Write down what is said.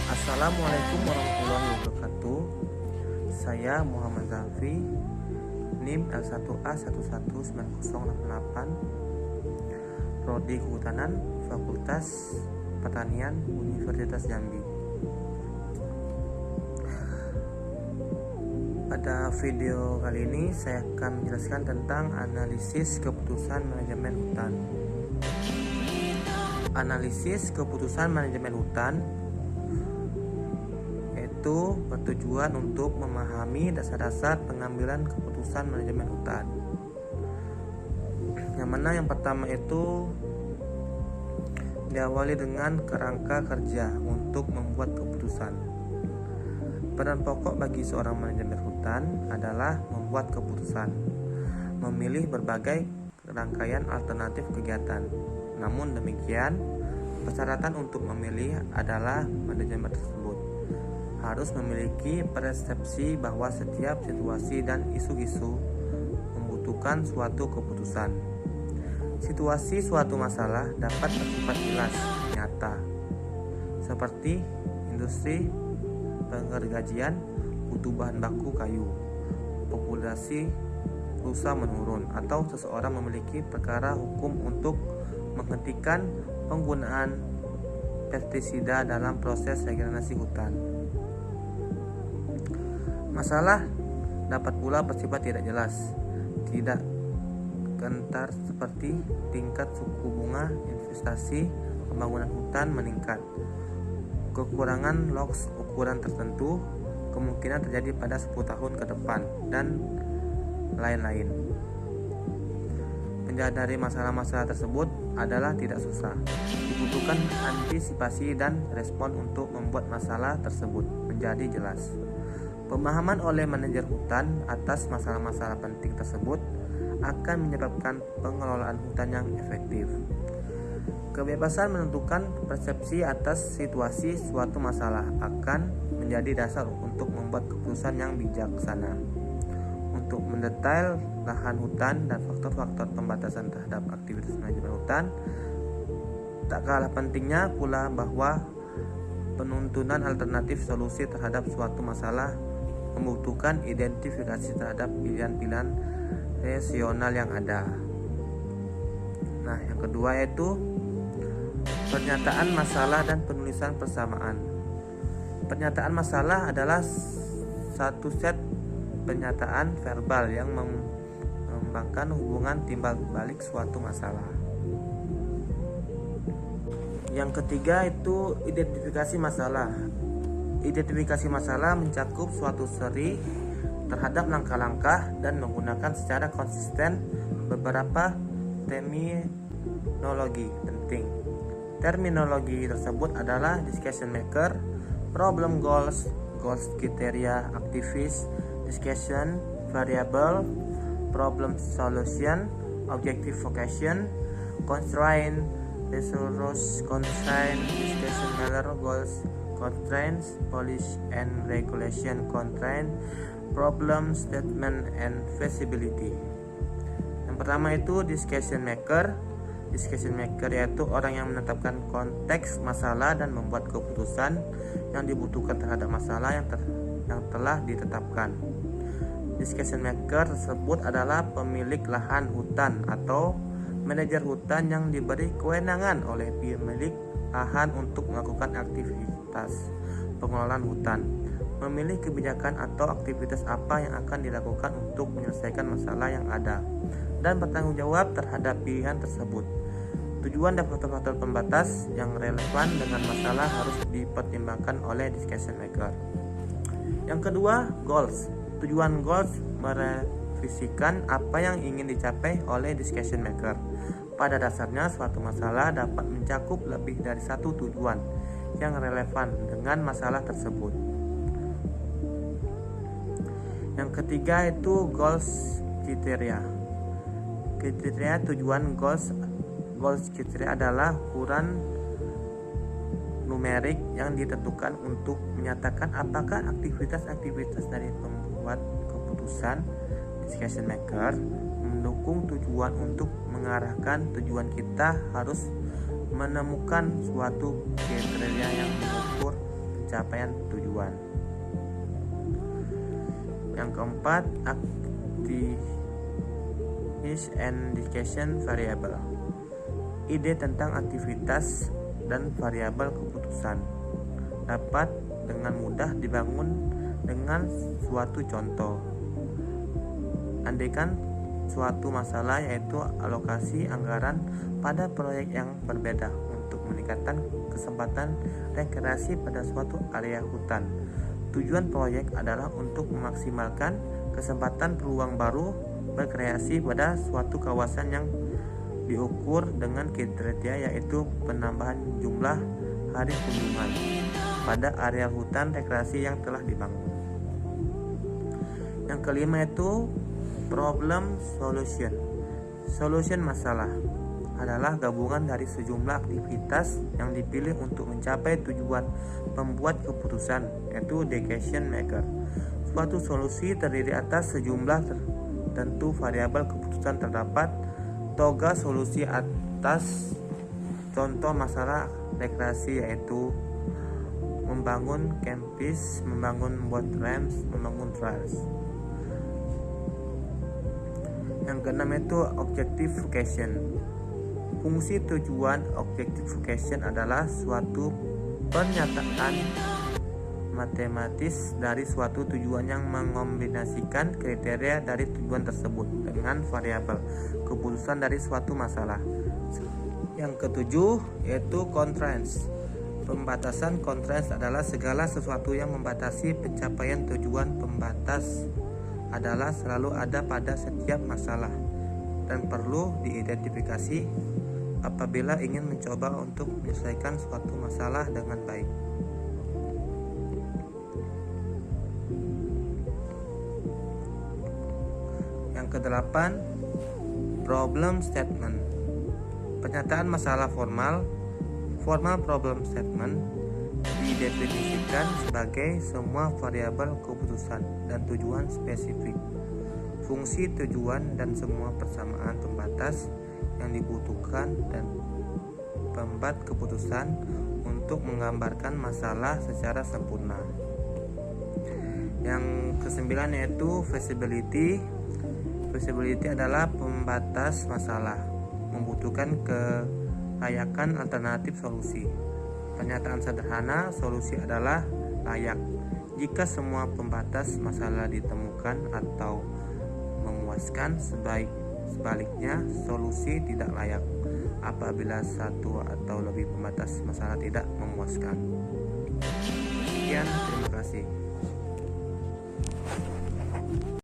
Assalamualaikum warahmatullahi wabarakatuh. Saya Muhammad Zafri, NIM L1A119088, Prodi Kehutanan, Fakultas Pertanian, Universitas Jambi. Pada video kali ini saya akan menjelaskan tentang analisis keputusan manajemen hutan. Analisis keputusan manajemen hutan itu bertujuan untuk memahami dasar-dasar pengambilan keputusan manajemen hutan. Yang mana yang pertama itu diawali dengan kerangka kerja untuk membuat keputusan. Peran pokok bagi seorang manajemen hutan adalah membuat keputusan, memilih berbagai rangkaian alternatif kegiatan. Namun demikian, persyaratan untuk memilih adalah manajemen tersebut harus memiliki persepsi bahwa setiap situasi dan isu-isu membutuhkan suatu keputusan. Situasi suatu masalah dapat bersifat jelas, nyata, seperti industri penggergajian butuh bahan baku kayu, populasi rusa menurun, atau seseorang memiliki perkara hukum untuk menghentikan penggunaan pestisida dalam proses regenerasi hutan. Masalah dapat pula bersifat tidak jelas, tidak gentar, seperti tingkat suku bunga investasi pembangunan hutan meningkat, kekurangan logs ukuran tertentu kemungkinan terjadi pada 10 tahun ke depan, dan lain-lain. Menyadari masalah-masalah tersebut adalah tidak susah. Dibutuhkan antisipasi dan respon untuk membuat masalah tersebut menjadi jelas. Pemahaman oleh manajer hutan atas masalah-masalah penting tersebut akan menyebabkan pengelolaan hutan yang efektif. Kebebasan menentukan persepsi atas situasi suatu masalah akan menjadi dasar untuk membuat keputusan yang bijaksana. Untuk mendetail lahan hutan dan faktor-faktor pembatasan terhadap aktivitas manajemen hutan, tak kalah pentingnya pula bahwa penuntunan alternatif solusi terhadap suatu masalah membutuhkan identifikasi terhadap pilihan-pilihan rasional yang ada. Nah, yang kedua yaitu pernyataan masalah dan penulisan persamaan. Pernyataan masalah adalah satu set pernyataan verbal yang mengembangkan hubungan timbal balik suatu masalah. Yang ketiga itu identifikasi masalah. Identifikasi masalah mencakup suatu seri terhadap langkah-langkah dan menggunakan secara konsisten beberapa terminologi penting. Terminologi tersebut adalah discussion maker, problem goals, goals criteria, activist, discussion variable, problem solution, objective vocation, constraint, resource constraint, discussion mailer, goals constraints, policy and regulation constraint, problem statement and feasibility. Yang pertama itu discussion maker. Discussion maker yaitu orang yang menetapkan konteks masalah dan membuat keputusan yang dibutuhkan terhadap masalah yang telah ditetapkan. Discussion maker tersebut adalah pemilik lahan hutan atau manajer hutan yang diberi kewenangan oleh pemilik lahan untuk melakukan aktivitas pengelolaan hutan, memilih kebijakan atau aktivitas apa yang akan dilakukan untuk menyelesaikan masalah yang ada, dan bertanggung jawab terhadap pilihan tersebut. Tujuan dan faktor-faktor pembatas yang relevan dengan masalah harus dipertimbangkan oleh discussion maker. Yang kedua, goals. Tujuan goals merevisikan apa yang ingin dicapai oleh discussion maker. Pada dasarnya, suatu masalah dapat mencakup lebih dari satu tujuan yang relevan dengan masalah tersebut. Yang ketiga itu goals kriteria. Kriteria tujuan goals kriteria adalah ukuran numerik yang ditentukan untuk menyatakan apakah aktivitas-aktivitas dari pembuat keputusan discussion maker mendukung tujuan. Untuk mengarahkan tujuan kita harus menemukan suatu kriteria yang mengukur pencapaian tujuan. Yang keempat, activities and discussion variable. Ide tentang aktivitas dan variabel keputusan dapat dengan mudah dibangun dengan suatu contoh. Andaikan suatu masalah yaitu alokasi anggaran pada proyek yang berbeda untuk meningkatkan kesempatan rekreasi pada suatu area hutan. Tujuan proyek adalah untuk memaksimalkan kesempatan peluang baru berkreasi pada suatu kawasan yang diukur dengan kriteria yaitu penambahan jumlah hari kunjungan pada area hutan rekreasi yang telah dibangun. Yang kelima itu problem solution. Solution masalah adalah gabungan dari sejumlah aktivitas yang dipilih untuk mencapai tujuan pembuat keputusan, yaitu decision maker. Suatu solusi terdiri atas sejumlah tertentu variabel keputusan. Terdapat toga solusi atas contoh masalah rekreasi, yaitu membangun campus, membangun boat ramps, membangun trails. Yang keenam itu objectification. Fungsi tujuan objectification adalah suatu pernyataan matematis dari suatu tujuan yang mengombinasikan kriteria dari tujuan tersebut dengan variabel keputusan dari suatu masalah. Yang ketujuh yaitu constraints. Pembatasan constraints adalah segala sesuatu yang membatasi pencapaian tujuan. Pembatas adalah selalu ada pada setiap masalah dan perlu diidentifikasi apabila ingin mencoba untuk menyelesaikan suatu masalah dengan baik. Yang kedelapan, problem statement. Pernyataan masalah formal. Formal problem statement didefinisikan sebagai semua variabel keputusan dan tujuan spesifik, fungsi tujuan dan semua persamaan pembatas yang dibutuhkan dan pembuat keputusan untuk menggambarkan masalah secara sempurna. Yang kesembilan yaitu feasibility. Feasibility adalah pembatas masalah, membutuhkan kelayakan alternatif solusi. Pernyataan sederhana, solusi adalah layak jika semua pembatas masalah ditemukan atau memuaskan. Sebaliknya, solusi tidak layak apabila satu atau lebih pembatas masalah tidak memuaskan. Sekian, terima kasih.